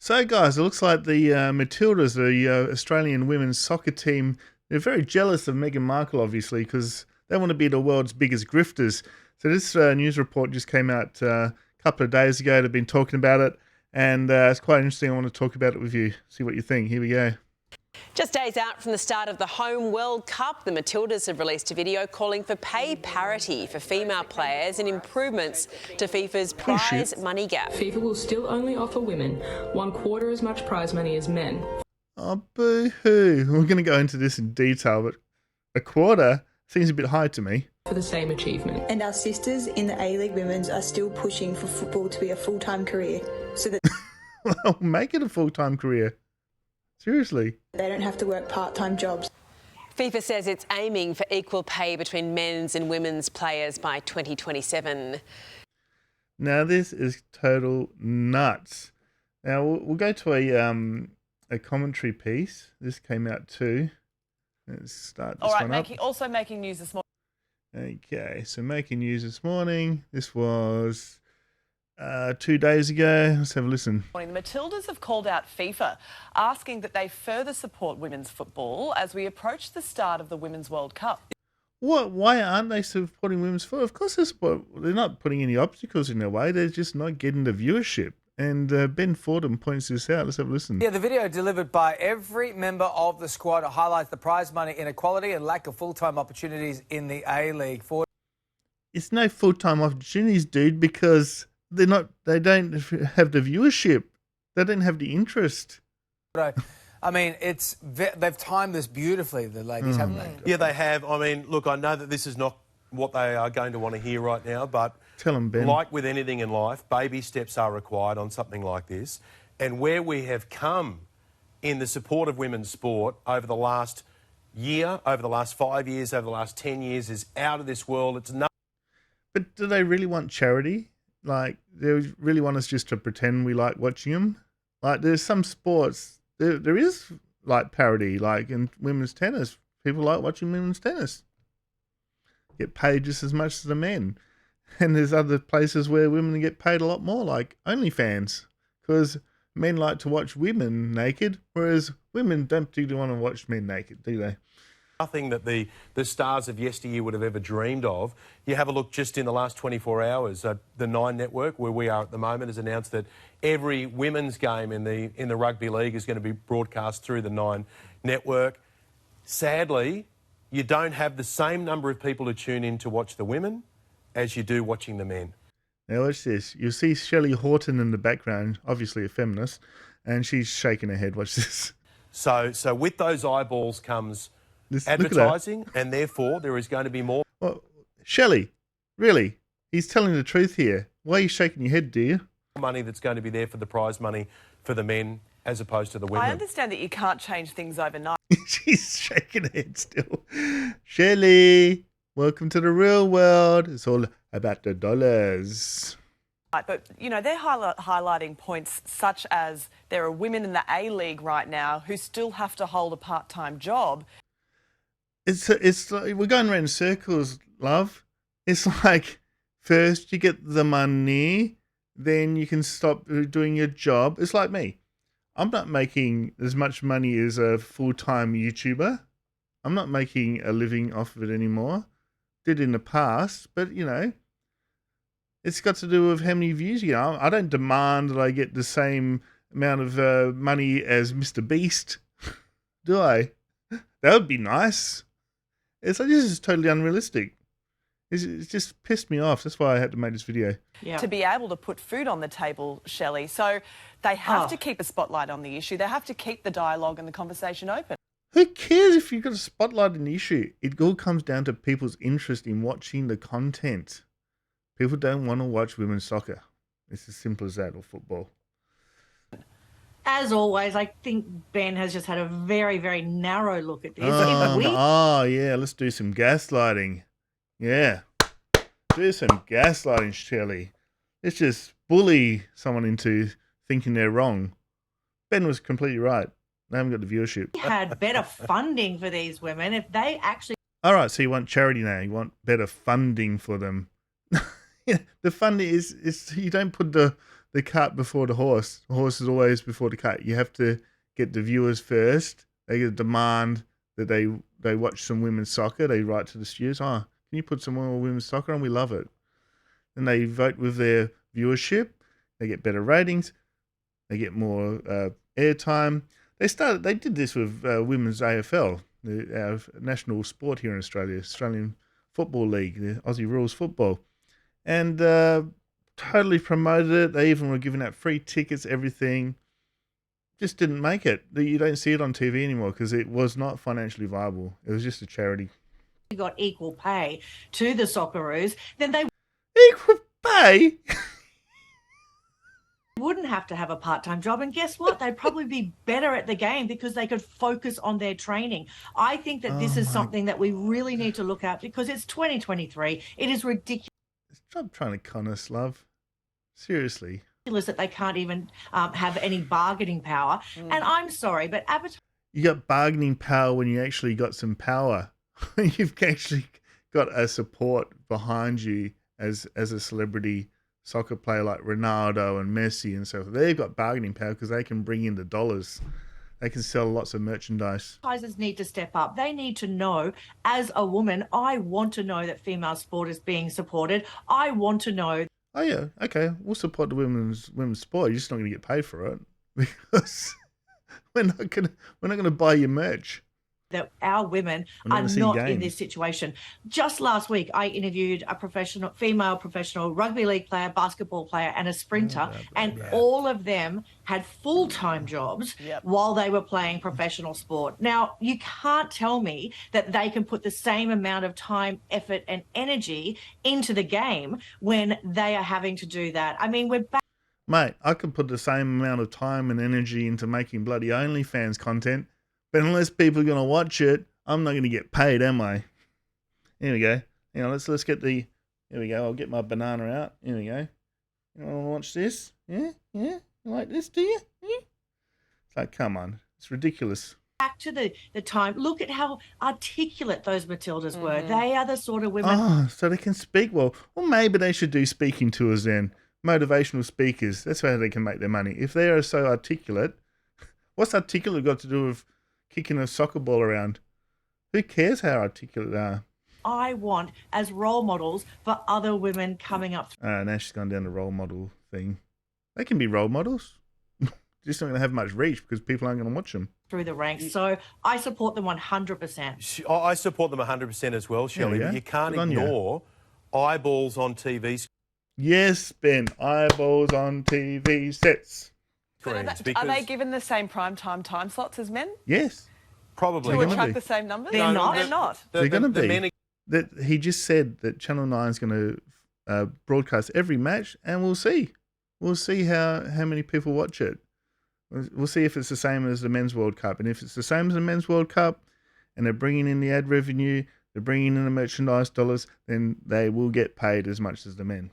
So, guys, it looks like the Matildas, the Australian women's soccer team, they're very jealous of Meghan Markle, obviously, because they want to be the world's biggest grifters. So this news report just came out a couple of days ago. They've been talking about it, and it's quite interesting. I want to talk about it with you, see what you think. Here we go. Just days out from the start of the Home World Cup, the Matildas have released a video calling for pay parity for female players and improvements to FIFA's prize money gap. FIFA will still only offer women 1/4 as much prize money as men. Oh, boo-hoo. We're going to go into this in detail, but a quarter seems a bit high to me. For the same achievement. And our sisters in the A-League Women's are still pushing for football to be a full-time career so that Well, make it a full-time career. Seriously. they don't have to work part-time jobs. FIFA says it's aiming for equal pay between men's and women's players by 2027. Now, this is total nuts. Now, we'll go to a commentary piece. This came out too. Let's start this one up. Also making news this morning. Okay, so making news this morning. This was 2 days ago. Let's have a listen. The Matildas have called out FIFA, asking that they further support women's football as we approach the start of the Women's World Cup. What? Why aren't they supporting women's football? Of course they're not putting any obstacles in their way. They're just not getting the viewership. And Ben Fordham points this out. Let's have a listen. Yeah, the video delivered by every member of the squad highlights the prize money inequality and lack of full-time opportunities in the A-League. It's no full-time opportunities, dude, because they don't have the viewership. They don't have the interest. I mean, they've timed this beautifully, the ladies, haven't they? Yeah, they have. I mean, look, I know that this is not what they are going to want to hear right now, but tell them, Ben. Like with anything in life, baby steps are required on something like this. And where we have come in the support of women's sport over the last year, over the last 5 years, over the last 10 years is out of this world. It's not. But do they really want charity? Like, they really want us just to pretend we like watching them? Like, there's some sports, there is, like, parity. Like, in women's tennis, people like watching women's tennis. Get paid just as much as the men. And there's other places where women get paid a lot more, like OnlyFans. Because men like to watch women naked, whereas women don't particularly want to watch men naked, do they? Nothing that the stars of yesteryear would have ever dreamed of. You have a look just in the last 24 hours. The Nine Network, where we are at the moment, has announced that every women's game in the rugby league is going to be broadcast through the Nine Network. Sadly, you don't have the same number of people who tune in to watch the women as you do watching the men. Now watch this. You'll see Shelley Horton in the background, obviously a feminist, and she's shaking her head. Watch this. So with those eyeballs comes Look advertising, and therefore there is going to be more. Well, Shelley, really? He's telling the truth here. Why are you shaking your head, dear? Money that's going to be there for the prize money for the men as opposed to the women. I understand that you can't change things overnight. She's shaking her head still. Shelley, welcome to the real world. It's all about the dollars. But, you know, they're highlighting points such as there are women in the A-League right now who still have to hold a part-time job. It's like we're going around in circles, love. It's like first you get the money, then you can stop doing your job. It's like me. I'm not making as much money as a full-time YouTuber. I'm not making a living off of it anymore. Did in the past, but, you know, it's got to do with how many views you get. I don't demand that I get the same amount of money as Mr. Beast, do I? That would be nice. It's like, this is totally unrealistic. It's just pissed me off. That's why I had to make this video. Yeah. To be able to put food on the table, Shelley. So they have to keep a spotlight on the issue. They have to keep the dialogue and the conversation open. Who cares if you've got a spotlight on the issue? It all comes down to people's interest in watching the content. People don't want to watch women's soccer. It's as simple as that, or football. As always, I think Ben has just had a very, very narrow look at this. Yeah, let's do some gaslighting. Yeah, do some gaslighting, Shelley. Let's just bully someone into thinking they're wrong. Ben was completely right. They haven't got the viewership. We had better funding for these women if they actually... All right, so you want charity now. You want better funding for them. Yeah, the funding is you don't put the the cart before the horse. The horse is always before the cart. You have to get the viewers first. They get a demand that they watch some women's soccer. They write to the studios, can you put some more women's soccer on? We love it. And they vote with their viewership. They get better ratings. They get more airtime. They did this with women's AFL, our national sport here in Australia, Australian Football League, the Aussie Rules Football. And totally promoted it. They even were giving out free tickets, everything. Just didn't make it. You don't see it on TV anymore because it was not financially viable. It was just a charity. Got equal pay to the Socceroos, then they Equal pay? wouldn't have to have a part-time job. And guess what? They'd probably be better at the game because they could focus on their training. I think that this is something that we really need to look at because it's 2023. It is ridiculous. Stop trying to con us, love. Seriously. That they can't even have any bargaining power. And I'm sorry, but You got bargaining power when you actually got some power. You've actually got a support behind you as a celebrity soccer player like Ronaldo and Messi and so forth. They've got bargaining power because they can bring in the dollars. They can sell lots of merchandise. advertisers need to step up. They need to know, as a woman, I want to know that female sport is being supported. I want to know. Oh yeah, okay. We'll support the women's sport. You're just not going to get paid for it because we're not going to buy your merch. That our women are not in this situation. Just last week, I interviewed a female professional rugby league player, basketball player, and a sprinter, and all of them had full-time jobs while they were playing professional sport. Now, you can't tell me that they can put the same amount of time, effort, and energy into the game when they are having to do that. I mean, we're back. Mate, I could put the same amount of time and energy into making bloody OnlyFans content. But unless people are going to watch it, I'm not going to get paid, am I? Here we go. Let's get the... Here we go. I'll get my banana out. Here we go. You want to watch this? Yeah? You like this, do you? Yeah? It's like, come on. It's ridiculous. Back to the time. Look at how articulate those Matildas were. They are the sort of women... Oh, so they can speak well. Well, maybe they should do speaking tours then. Motivational speakers. That's how they can make their money. If they are so articulate... What's articulate got to do with kicking a soccer ball around? Who cares how articulate they are? I want as role models for other women coming up. Now she's gone down the role model thing. They can be role models. Just not going to have much reach because people aren't going to watch them. Through the ranks. So I support them 100%. I support them 100% as well, Shelley. But you can't ignore eyeballs on TV. Yes, Ben. Eyeballs on TV sets. Are they given the same primetime time slots as men? Yes. Probably. To attract the same numbers? They're not. They're not. They're going to be. He just said that Channel 9 is going to broadcast every match, and we'll see. We'll see how many people watch it. We'll see if it's the same as the Men's World Cup. And if it's the same as the Men's World Cup, and they're bringing in the ad revenue, they're bringing in the merchandise dollars, then they will get paid as much as the men.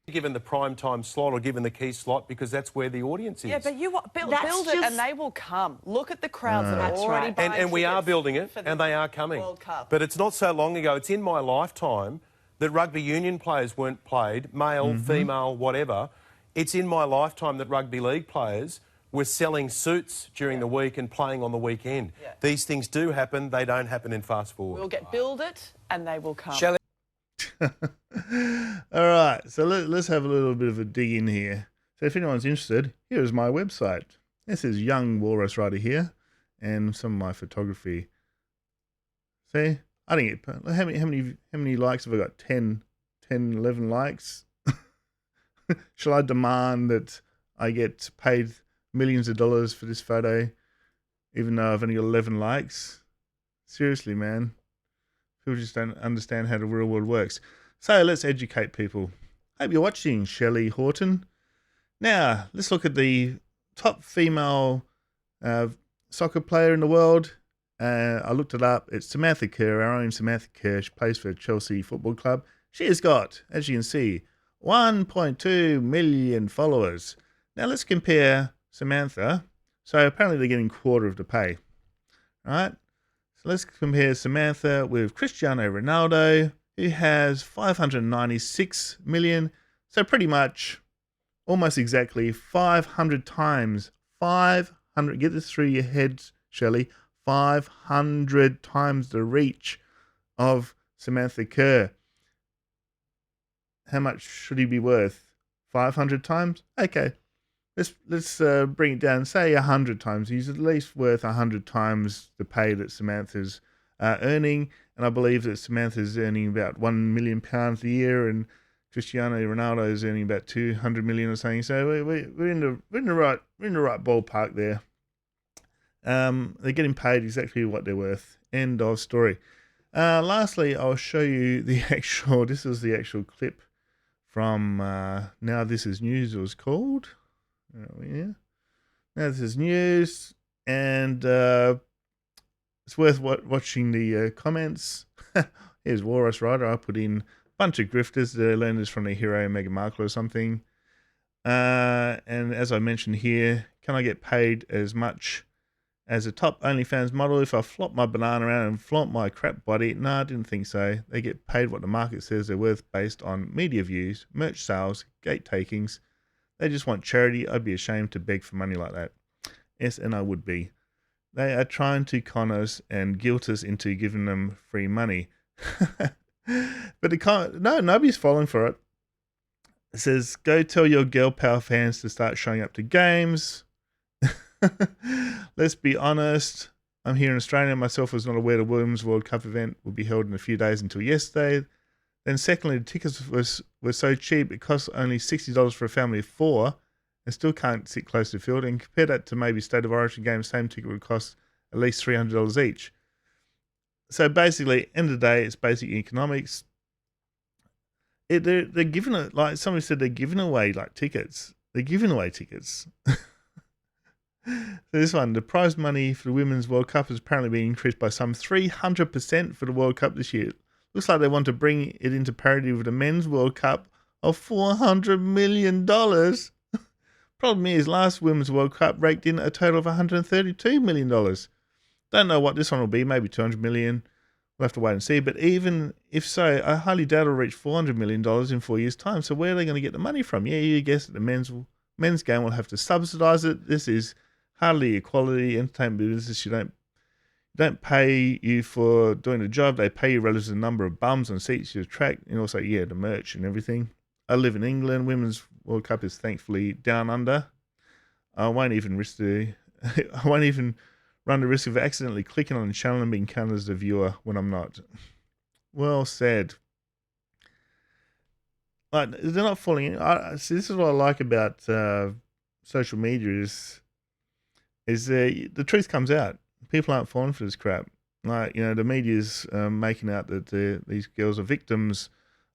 Given the prime time slot or given the key slot because that's where the audience is. Yeah, but build it and they will come. Look at the crowds that are already buying and we are building it and they are coming. World Cup. But it's not so long ago, it's in my lifetime that rugby union players weren't played, male, female, whatever. It's in my lifetime that rugby league players were selling suits during the week and playing on the weekend. Yeah. These things do happen, they don't happen in fast forward. We'll build it and they will come. Shelley. All right, so let's have a little bit of a dig in here. So if anyone's interested, here is my website. This is Young Walrus Rider here, and some of my photography. See, I didn't get how many likes have I got? 10, 11 likes. Shall I demand that I get paid millions of dollars for this photo, even though I've only got 11 likes? Seriously, man. People just don't understand how the real world works. So let's educate people. Hope you're watching, Shelley Horton. Now, let's look at the top female soccer player in the world. I looked it up. It's Samantha Kerr, our own Samantha Kerr. She plays for Chelsea Football Club. She has got, as you can see, 1.2 million followers. Now let's compare Samantha. So apparently they're getting quarter of the pay. All right? So let's compare Samantha with Cristiano Ronaldo, who has 596 million. So pretty much almost exactly 500 times. 500. Get this through your head, Shelley. 500 times the reach of Samantha Kerr. How much should he be worth? 500 times? Okay. Let's bring it down. Say 100 times. He's at least worth 100 times the pay that Samantha's earning. And I believe that Samantha's earning about £1 million a year, and Cristiano Ronaldo is earning about 200 million or something. So we're in the right ballpark there. They're getting paid exactly what they're worth. End of story. Lastly, I'll show you the actual. This is the actual clip from Now This Is News. It was called. Yeah. Now This Is News, and it's worth watching the comments. Here's Walrus Rider. I put in a bunch of grifters. They learned this from their hero Meghan Markle or something. And as I mentioned here, can I get paid as much as a top OnlyFans model if I flop my banana around and flaunt my crap body? No, I didn't think so. They get paid what the market says they're worth based on media views, merch sales, gate takings. They just want charity. I'd be ashamed to beg for money like that. Yes, and I would be. They are trying to con us and guilt us into giving them free money. But nobody's falling for it. It says, go tell your girl power fans to start showing up to games. Let's be honest. I'm here in Australia. Myself was not aware the Women's World Cup event would be held in a few days until yesterday. Then secondly, the tickets were so cheap, it costs only $60 for a family of 4 and still can't sit close to the field. And compare that to maybe State of Origin games, same ticket would cost at least $300 each. So basically, end of the day, it's basic economics. They're giving it, like somebody said, they're giving away like tickets. They're giving away tickets. So this one, the prize money for the Women's World Cup has apparently been increased by some 300% for the World Cup this year. Looks like they want to bring it into parity with the Men's World Cup of $400 million. Problem is, last Women's World Cup raked in a total of $132 million. Don't know what this one will be, maybe $200 million. We'll have to wait and see. But even if so, I highly doubt it'll reach $400 million in 4 years' time. So where are they going to get the money from? Yeah, you guessed it, the men's game will have to subsidise it. This is hardly equality. Entertainment business, you don't pay you for doing the job. They pay you relative to the number of bums and seats you attract, and also, yeah, the merch and everything. I live in England. Women's World Cup is thankfully down under. I won't even run the risk of accidentally clicking on the channel and being counted as a viewer when I'm not. Well said. Like, they're not falling in. See, this is what I like about social media is the truth comes out. People aren't falling for this crap. Like, the media's making out that these girls are victims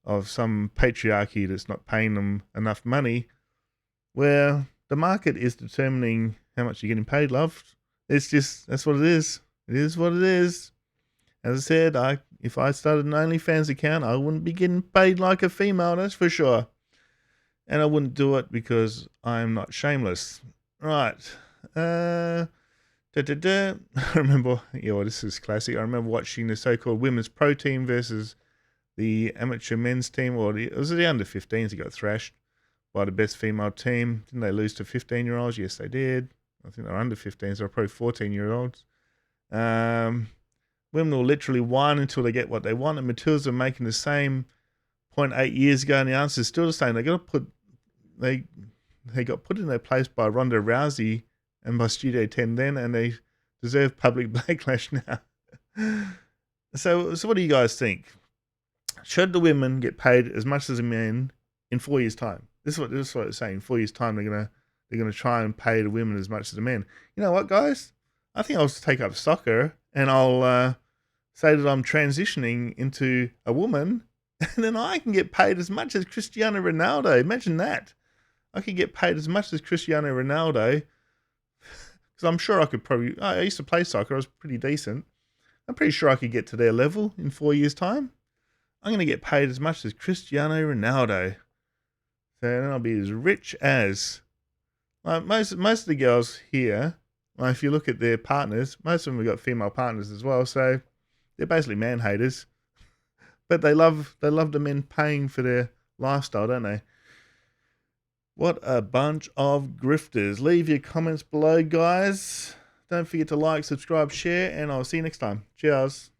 of some patriarchy that's not paying them enough money, where the market is determining how much you're getting paid, love. That's what it is. It is what it is. As I said, if I started an OnlyFans account, I wouldn't be getting paid like a female, that's for sure. And I wouldn't do it because I'm not shameless. Right. I remember, this is classic. I remember watching the so-called women's pro team versus the amateur men's team, or it was the under-15s that got thrashed by the best female team. Didn't they lose to 15-year-olds? Yes, they did. I think they're under 15s. They're probably 14-year-olds. Women will literally whine until they get what they want, and Matildas are making the same point 8 years ago, and the answer is still the same. They got put in their place by Ronda Rousey and by Studio 10 then, and they deserve public backlash now. So what do you guys think? Should the women get paid as much as the men in 4 years' time? This is what it's saying. In 4 years' time, they're gonna try and pay the women as much as the men. You know what, guys? I think I'll take up soccer and I'll say that I'm transitioning into a woman, and then I can get paid as much as Cristiano Ronaldo. Imagine that. I could get paid as much as Cristiano Ronaldo, because I'm sure I could probably. I used to play soccer. I was pretty decent. I'm pretty sure I could get to their level in 4 years' time. I'm going to get paid as much as Cristiano Ronaldo. So then I'll be as rich as... most of the girls here, if you look at their partners, most of them have got female partners as well, so they're basically man haters. But they love the men paying for their lifestyle, don't they? What a bunch of grifters. Leave your comments below, guys. Don't forget to like, subscribe, share, and I'll see you next time. Cheers.